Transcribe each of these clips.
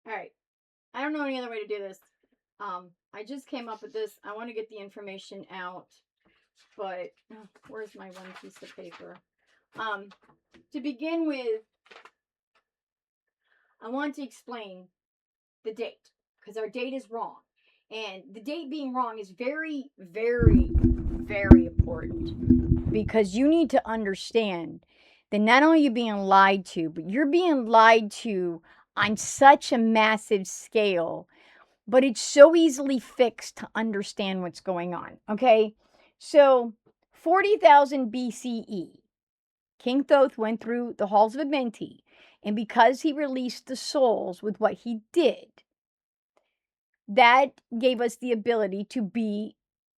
All right. I don't know any other way to do this. I just came up with this. I want to get the information out, but where's my one piece of paper? To begin with, I want to explain the date because our date is wrong. And the date being wrong is very, very, very important because you need to understand that not only are you being lied to, but you're being lied to on such a massive scale, but it's so easily fixed to understand what's going on. Okay. So 40,000 BCE, King Thoth went through the halls of Amenti, and because he released the souls with what he did, that gave us the ability to be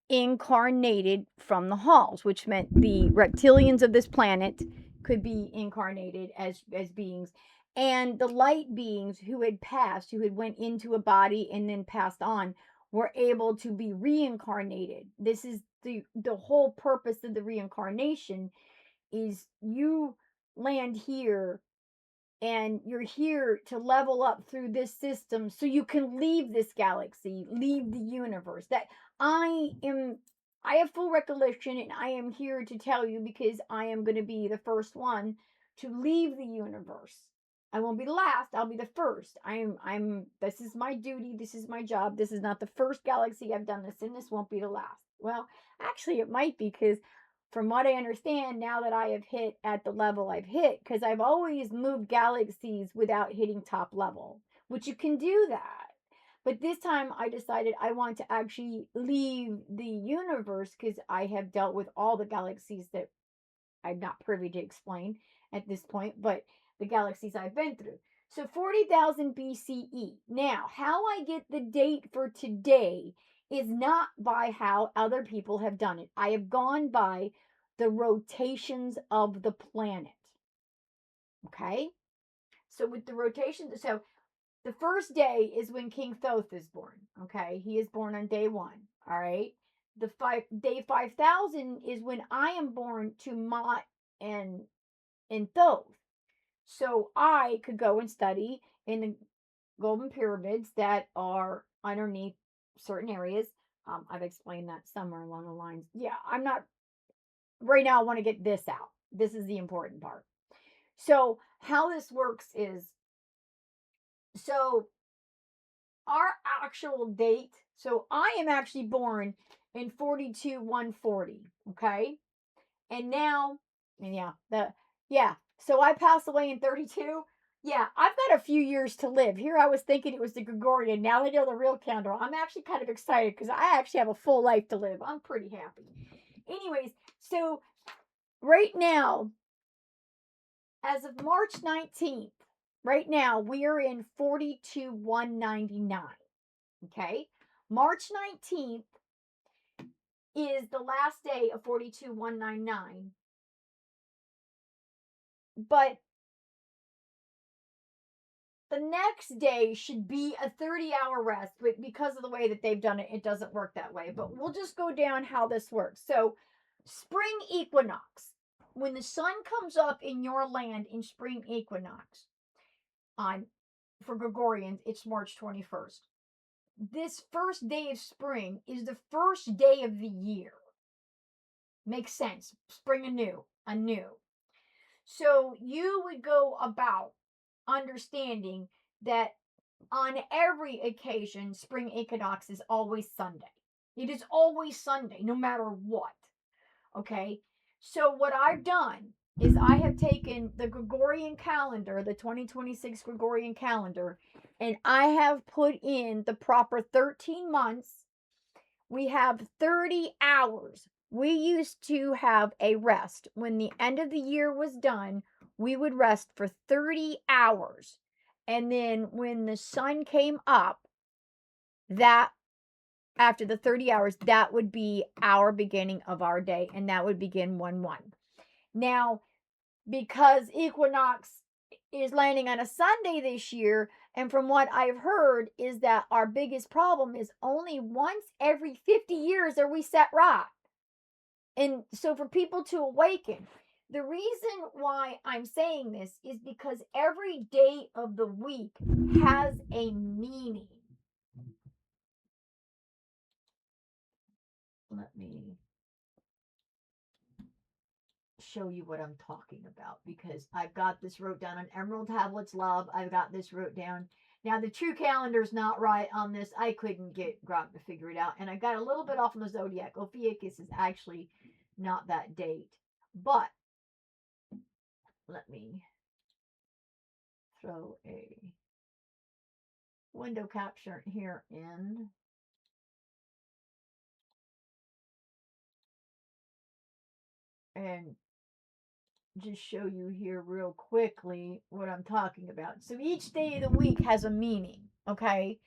incarnated from the halls, which meant the reptilians of this planet could be incarnated as beings, and the light beings who had passed, who had went into a body and then passed on, were able to be reincarnated. This is the whole purpose of the reincarnation, is you land here and you're here to level up through this system so you can leave this galaxy, leave the universe. That I have full recollection, and I am here to tell you because I am going to be the first one to leave the universe. I won't be the last, I'll be the first. This is my duty, this is my job. This is not the first galaxy I've done this in, this won't be the last. Well, actually it might be, because from what I understand, now that I have hit at the level I've hit, because I've always moved galaxies without hitting top level, which you can do that. But this time I decided I want to actually leave the universe because I have dealt with all the galaxies that I'm not privy to explain at this point, but the galaxies I've been through. So 40,000 BCE. Now, how I get the date for today is not by how other people have done it. I have gone by the rotations of the planet. Okay? So with the rotations, so the first day is when King Thoth is born. Okay? He is born on day 1. All right? Day 5,000 is when I am born to Ma'at and Thoth. So I could go and study in the golden pyramids that are underneath certain areas. I've explained that somewhere along the lines. Yeah, I'm not right now. I want to get this out. This is the important part. So how this works is, so our actual date. So I am actually born in 42/140. Okay, and now, and yeah. So I passed away in 32. Yeah, I've got a few years to live. Here I was thinking it was the Gregorian. Now I know the real calendar. I'm actually kind of excited because I actually have a full life to live. I'm pretty happy. Anyways, so right now, as of March 19th, right now we are in 42/199. Okay, March 19th is the last day of 42/199. But the next day should be a 30-hour rest, but because of the way that they've done it, it doesn't work that way. But we'll just go down how this works. So, spring equinox. When the sun comes up in your land in spring equinox, on for Gregorians, it's March 21st. This first day of spring is the first day of the year. Makes sense. Spring anew. So you would go about understanding that on every occasion, spring equinox is always Sunday. It is always Sunday, no matter what. Okay? So what I've done is I have taken the Gregorian calendar, the 2026 Gregorian calendar, and I have put in the proper 13 months. We have 30 hours. We used to have a rest. When the end of the year was done, we would rest for 30 hours. And then when the sun came up, that after the 30 hours, that would be our beginning of our day, and that would begin 1/1. Now, because equinox is landing on a Sunday this year, and from what I've heard is that our biggest problem is only once every 50 years are we set right. And so for people to awaken, The reason why I'm saying this is because every day of the week has a meaning. Let me show you what I'm talking about, because I've got this wrote down on Emerald Tablets Love. I've got this wrote down. Now the true calendar's not right on this. I couldn't get Grok to figure it out, and I got a little bit off on the zodiac. Ophiuchus is actually not that date, but let me throw a window capture here in. And just show you here real quickly what I'm talking about. So each day of the week has a meaning, okay?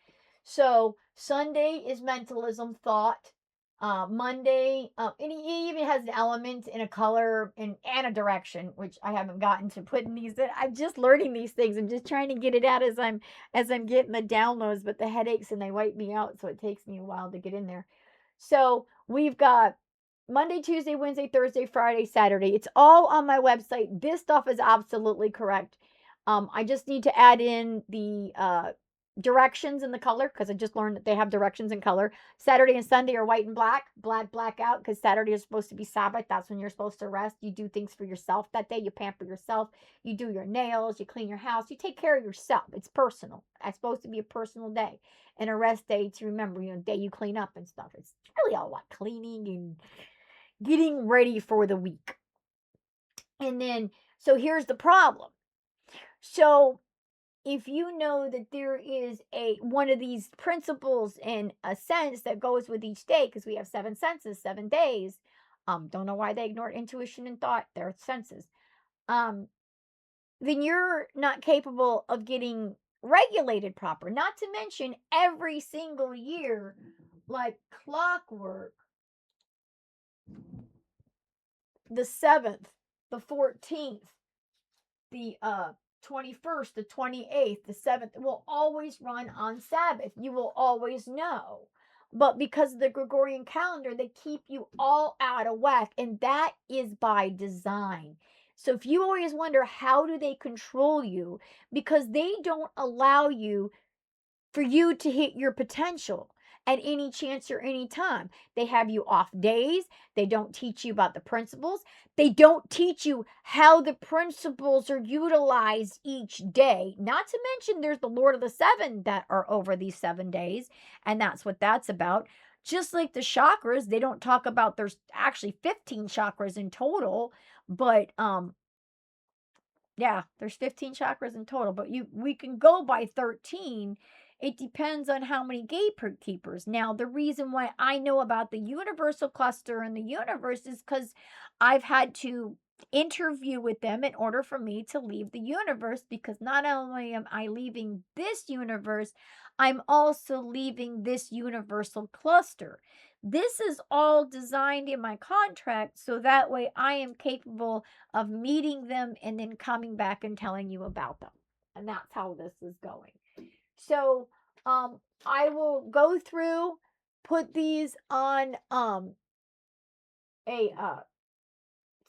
So Sunday is mentalism, thought. Monday, and he even has an element and a color and a direction, which I haven't gotten to put in these. I'm just learning these things. I'm just trying to get it out as I'm getting the downloads, but the headaches and they wipe me out, so it takes me a while to get in there. So we've got Monday, Tuesday, Wednesday, Thursday, Friday, Saturday. It's all on my website. This stuff is absolutely correct. I just need to add in the directions in the color, because I just learned that they have directions in color. Saturday and Sunday are white and black. Black out, because Saturday is supposed to be Sabbath. That's when you're supposed to rest. You do things for yourself that day. You pamper yourself. You do your nails. You clean your house. You take care of yourself. It's personal. It's supposed to be a personal day. And a rest day to remember, day you clean up and stuff. It's really all about cleaning and getting ready for the week. And then, so here's the problem. So if you know that there is one of these principles and a sense that goes with each day, because we have 7 senses, 7 days. Don't know why they ignore intuition and thought. They're senses. Then you're not capable of getting regulated proper. Not to mention every single year, like clockwork, the 7th, the 14th, the 21st, the 28th, the 7th will always run on Sabbath. You will always know. But because of the Gregorian calendar, they keep you all out of whack, and that is by design. So if you always wonder, how do they control you? Because they don't allow you for you to hit your potential at any chance or any time. They have you off days. They don't teach you about the principles. They don't teach you how the principles are utilized each day. Not to mention there's the Lord of the Seven that are over these 7 days, and that's what that's about. Just like the chakras, they don't talk about there's actually 15 chakras in total, but yeah, there's 15 chakras in total, but we can go by 13. It depends on how many gatekeepers. Now, the reason why I know about the universal cluster and the universe is because I've had to interview with them in order for me to leave the universe, because not only am I leaving this universe, I'm also leaving this universal cluster. This is all designed in my contract, so that way I am capable of meeting them and then coming back and telling you about them. And that's how this is going. So I will go through, put these on a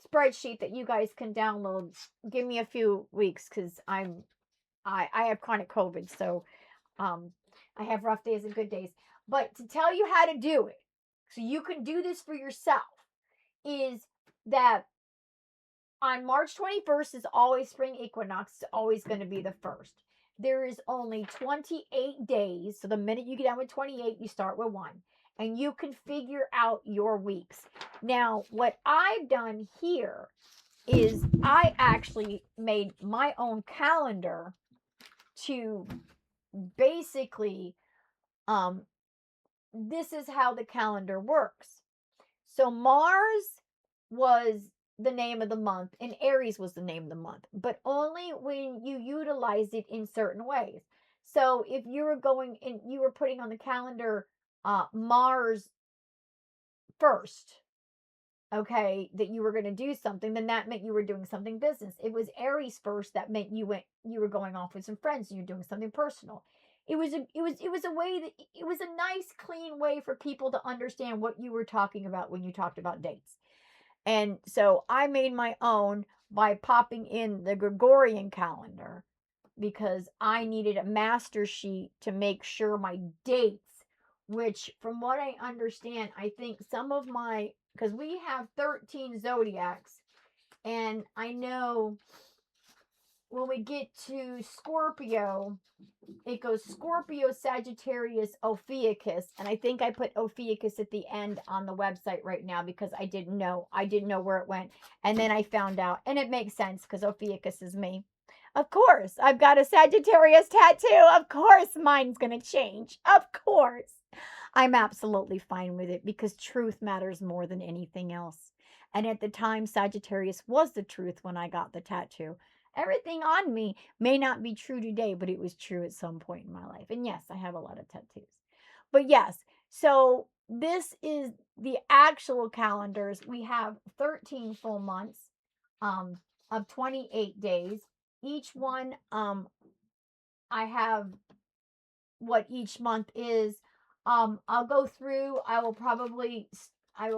spreadsheet that you guys can download. Give me a few weeks, because I have chronic COVID, so I have rough days and good days. But to tell you how to do it, so you can do this for yourself, is that on March 21st is always spring equinox. It's always going to be the first. There is only 28 days. So the minute you get down with 28, you start with 1. And you can figure out your weeks. Now, what I've done here is I actually made my own calendar to basically, this is how the calendar works. So Mars was the name of the month and Aries was the name of the month, but only when you utilize it in certain ways. So if you were going and you were putting on the calendar Mars first, okay, that you were going to do something, then that meant you were doing something business. It was Aries first, that meant you were going off with some friends and you're doing something personal. It was a way that it was a nice, clean way for people to understand what you were talking about when you talked about dates. And so I made my own by popping in the Gregorian calendar because I needed a master sheet to make sure my dates, which from what I understand, I think some of my, because we have 13 zodiacs, and I know when we get to Scorpio, it goes Scorpio, Sagittarius, Ophiuchus, and I think I put Ophiuchus at the end on the website right now because I didn't know where it went, and then I found out, and it makes sense because Ophiuchus is me. Of course, I've got a Sagittarius tattoo. Of course, mine's gonna change. Of course, I'm absolutely fine with it because truth matters more than anything else. And at the time, Sagittarius was the truth when I got the tattoo. Everything on me may not be true today, but it was true at some point in my life. And yes, I have a lot of tattoos. But yes, so this is the actual calendars. We have 13 full months of 28 days. Each one, I have what each month is. I'll go through. I will probably, I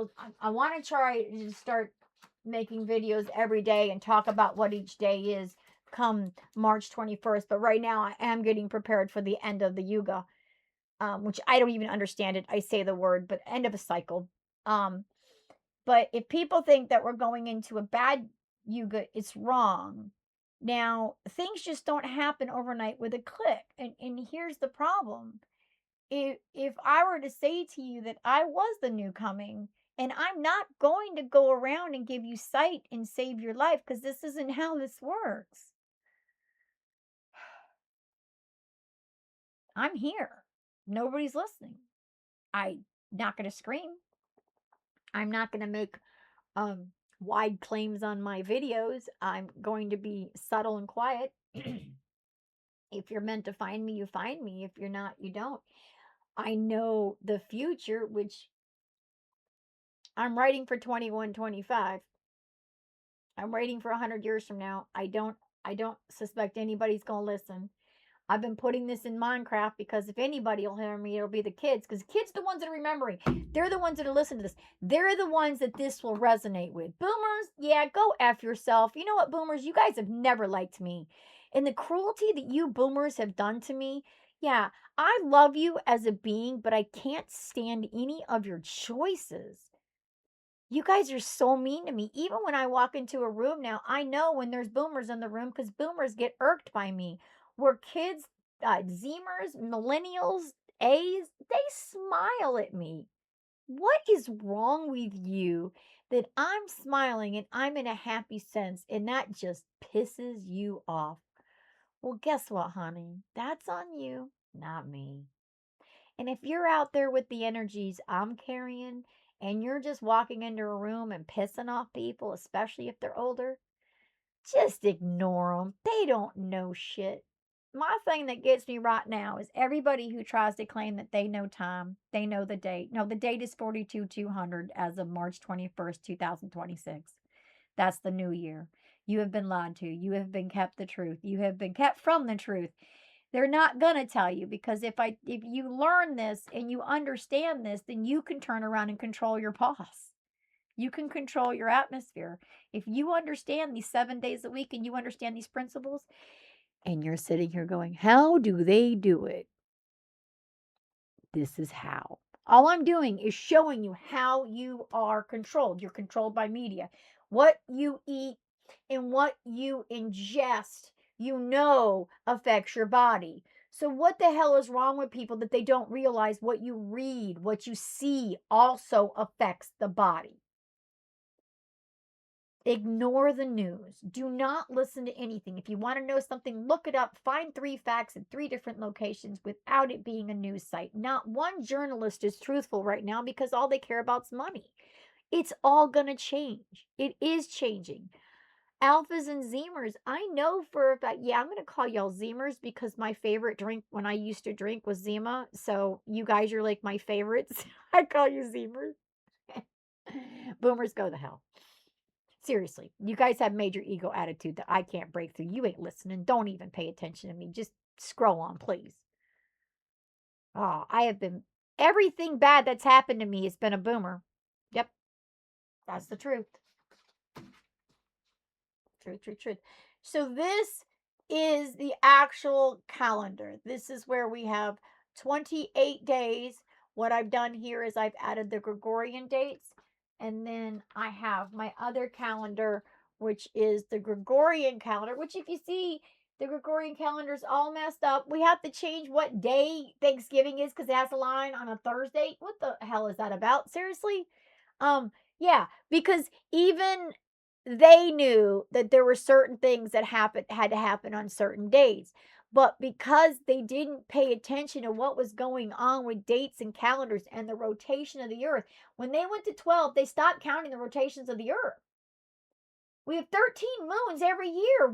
want to try to start making videos every day and talk about what each day is come March 21st. But right now I am getting prepared for the end of the Yuga, which I don't even understand it. I say the word, but end of a cycle. But if people think that we're going into a bad Yuga, it's wrong. Now, things just don't happen overnight with a click. And here's the problem. If I were to say to you that I was the new coming, and I'm not going to go around and give you sight and save your life because this isn't how this works. I'm here. Nobody's listening. I'm not going to scream. I'm not going to make um, wide claims on my videos. I'm going to be subtle and quiet. If you're meant to find me, you find me. If you're not, you don't. I know the future, which I'm writing for 2125. I'm waiting for 100 years from now. I don't suspect anybody's going to listen. I've been putting this in Minecraft because if anybody will hear me, it'll be the kids. Because kids are the ones that are remembering. They're the ones that are listening to this. They're the ones that this will resonate with. Boomers, yeah, go F yourself. You know what, boomers? You guys have never liked me. And the cruelty that you boomers have done to me, yeah, I love you as a being, but I can't stand any of your choices. You guys are so mean to me. Even when I walk into a room now, I know when there's boomers in the room because boomers get irked by me. Where kids, Zmers, millennials, A's, they smile at me. What is wrong with you that I'm smiling and I'm in a happy sense and that just pisses you off? Well, guess what, honey? That's on you, not me. And if you're out there with the energies I'm carrying and you're just walking into a room and pissing off people, especially if they're older, just ignore them. They don't know shit. My thing that gets me right now is everybody who tries to claim that they know time, they know the date. No, the date is 42-200 as of March 21st, 2026. That's the new year. You have been lied to. You have been kept the truth. You have been kept from the truth. They're not going to tell you because if you learn this and you understand this, then you can turn around and control your boss. You can control your atmosphere. If you understand these 7 days a week and you understand these principles and you're sitting here going, "How do they do it?" This is how. All I'm doing is showing you how you are controlled. You're controlled by media. What you eat and what you ingest, affects your body. So, what the hell is wrong with people that they don't realize what you read, what you see also affects the body? Ignore the news. Do not listen to anything. If you want to know something, look it up. Find 3 facts in 3 different locations without it being a news site. Not one journalist is truthful right now because all they care about is money. It's all going to change. It is changing. Alphas and Zemers, I know for a fact. Yeah, I'm going to call y'all Zemers because my favorite drink when I used to drink was Zima. So you guys are like my favorites. I call you Zemers. Boomers, go to hell. Seriously, you guys have major ego attitude that I can't break through. You ain't listening. Don't even pay attention to me. Just scroll on, please. Oh, I have been, everything bad that's happened to me has been a boomer. Yep, that's the truth. truth. So this is the actual calendar. This is where we have 28 days. What I've done here is I've added the Gregorian dates, and then I have my other calendar, which is the Gregorian calendar, which if you see, the Gregorian calendar is all messed up. We have to change what day Thanksgiving is because it has a line on a Thursday. What the hell is that about? Seriously? Yeah, because even they knew that there were certain things that had to happen on certain days. But because they didn't pay attention to what was going on with dates and calendars and the rotation of the earth, when they went to 12, they stopped counting the rotations of the earth. We have 13 moons every year.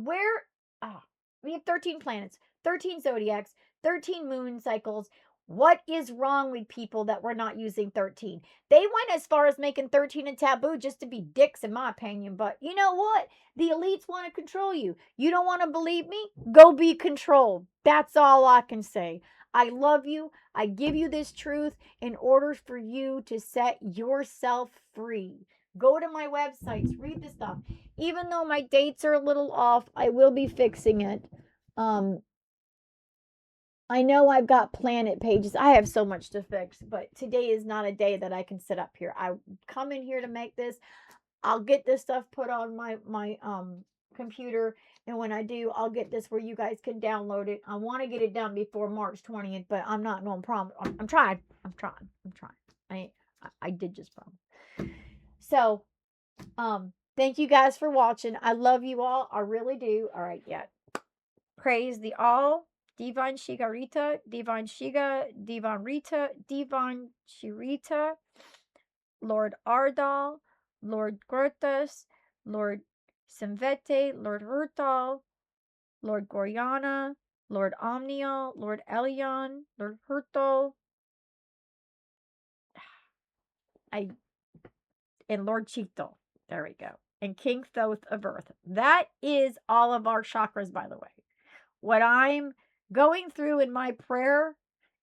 We have 13 planets, 13 zodiacs, 13 moon cycles. What is wrong with people that we're not using 13? They went as far as making 13 a taboo just to be dicks, in my opinion. But you know what? The elites want to control you. You don't want to believe me? Go be controlled. That's all I can say. I love you. I give you this truth in order for you to set yourself free. Go to my websites, read the stuff. Even though my dates are a little off, I will be fixing it. I know I've got planet pages. I have so much to fix, but today is not a day that I can sit up here. I come in here to make this. I'll get this stuff put on my computer, and when I do, I'll get this where you guys can download it. I want to get it done before March 20th, but I'm not going to promise. I'm trying. I did just promise. So, thank you guys for watching. I love you all. I really do. All right, yeah. Praise the all. Divine Shigarita, Divine Shiga, Divine Rita, Divine Shirita, Lord Ardal, Lord Gortas, Lord Simvete, Lord Hurtal, Lord Goriana, Lord Omnial, Lord Elion, Lord Hurtal, and Lord Chito. There we go. And King Thoth of Earth. That is all of our chakras, by the way. What I'm going through in my prayer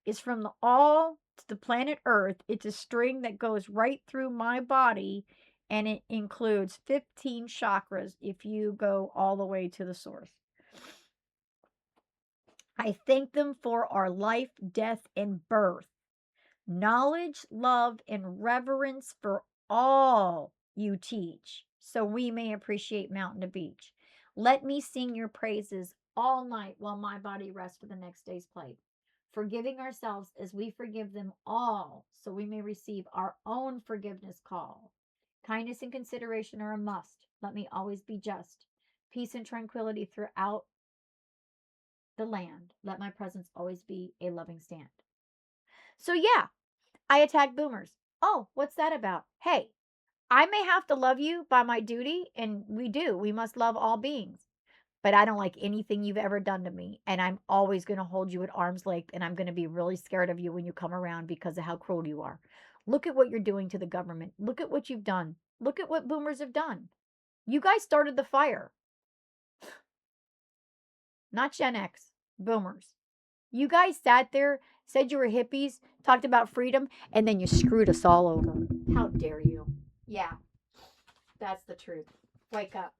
is from the all to the planet Earth. It's a string that goes right through my body, and it includes 15 chakras if you go all the way to the source. I thank them for our life, death, and birth. Knowledge, love, and reverence for all you teach, so we may appreciate mountain to beach. Let me sing your praises all night while my body rests for the next day's play. Forgiving ourselves as we forgive them all, so we may receive our own forgiveness call. Kindness and consideration are a must. Let me always be just. Peace and tranquility throughout the land. Let my presence always be a loving stand. So yeah, I attack boomers. Oh, what's that about? Hey, I may have to love you by my duty, and we do. We must love all beings. But I don't like anything you've ever done to me, and I'm always going to hold you at arm's length, and I'm going to be really scared of you when you come around because of how cruel you are. Look at what you're doing to the government. Look at what you've done. Look at what boomers have done. You guys started the fire. Not Gen X, boomers. You guys sat there, said you were hippies, talked about freedom, and then you screwed us all over. How dare you? Yeah, that's the truth. Wake up.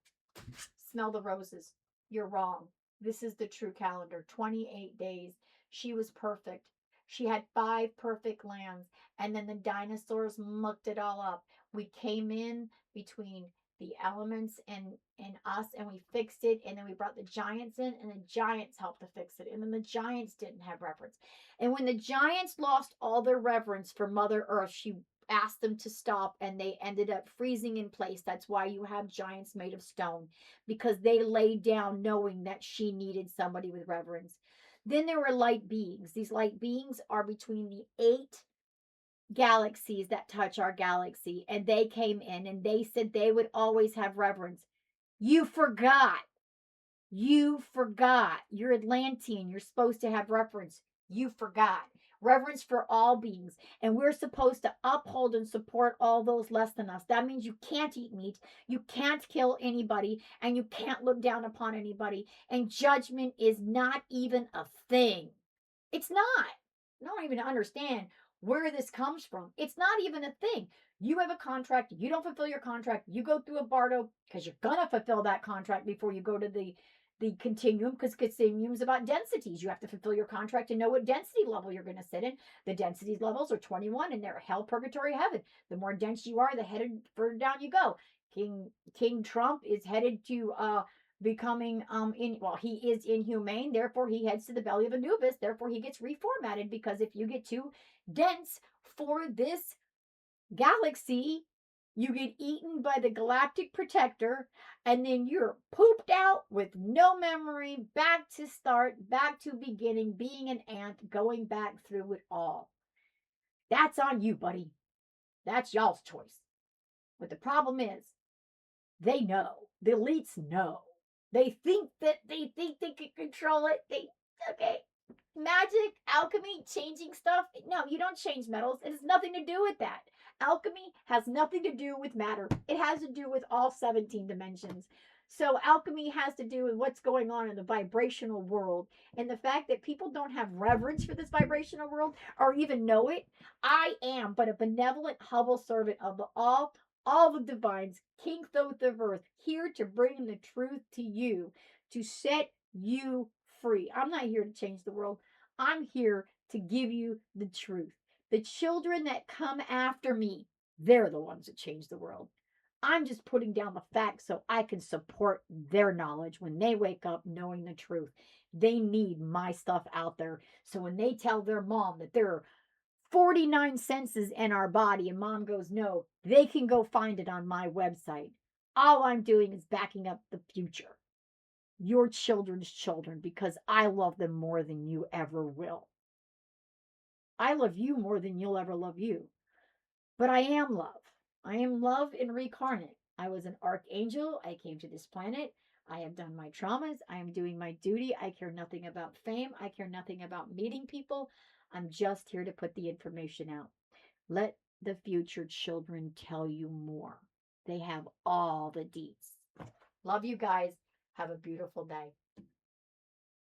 Smell the roses. You're wrong. This is the true calendar. 28 days. She was perfect. She had 5 perfect lands, and then the dinosaurs mucked it all up. We came in between the elements and us, and we fixed it, and then we brought the giants in, and the giants helped to fix it, and then the giants didn't have reverence. And when the giants lost all their reverence for Mother Earth, she asked them to stop, and they ended up freezing in place. That's why you have giants made of stone, because they laid down knowing that she needed somebody with reverence. Then there were light beings. These light beings are between the 8 galaxies that touch our galaxy, and they came in and they said they would always have reverence. You forgot. You're Atlantean. You're supposed to have reverence. You forgot. Reverence for all beings. And we're supposed to uphold and support all those less than us. That means you can't eat meat. You can't kill anybody. And you can't look down upon anybody. And judgment is not even a thing. It's not. I don't even understand where this comes from. It's not even a thing. You have a contract, you don't fulfill your contract, you go through a bardo because you're gonna fulfill that contract before you go to the continuum, because continuum is about densities. You have to fulfill your contract to know what density level you're going to sit in. The density levels are 21, and they're hell, purgatory, heaven. The more dense you are, the headed further down you go. King Trump is headed to becoming he is inhumane, therefore he heads to the belly of Anubis, therefore he gets reformatted, because if you get too dense for this galaxy, you get eaten by the galactic protector, and then you're pooped out with no memory, back to start, back to beginning, being an ant, going back through it all. That's on you, buddy. That's y'all's choice. But the problem is, they know. The elites know. They think they can control it. Okay. Magic, alchemy, changing stuff. No, you don't change metals. It has nothing to do with that. Alchemy has nothing to do with matter. It has to do with all 17 dimensions. So alchemy has to do with what's going on in the vibrational world. And the fact that people don't have reverence for this vibrational world or even know it. I am but a benevolent, humble servant of all the divines, King Thoth of Earth, here to bring the truth to you, to set you free. I'm not here to change the world. I'm here to give you the truth. The children that come after me, they're the ones that change the world. I'm just putting down the facts so I can support their knowledge when they wake up knowing the truth. They need my stuff out there. So when they tell their mom that there are 49 senses in our body, and mom goes, no, they can go find it on my website. All I'm doing is backing up the future. Your children's children, because I love them more than you ever will. I love you more than you'll ever love you. But I am love. I am love incarnate. I was an archangel. I came to this planet. I have done my traumas. I am doing my duty. I care nothing about fame. I care nothing about meeting people. I'm just here to put the information out. Let the future children tell you more. They have all the deets. Love you guys. Have a beautiful day.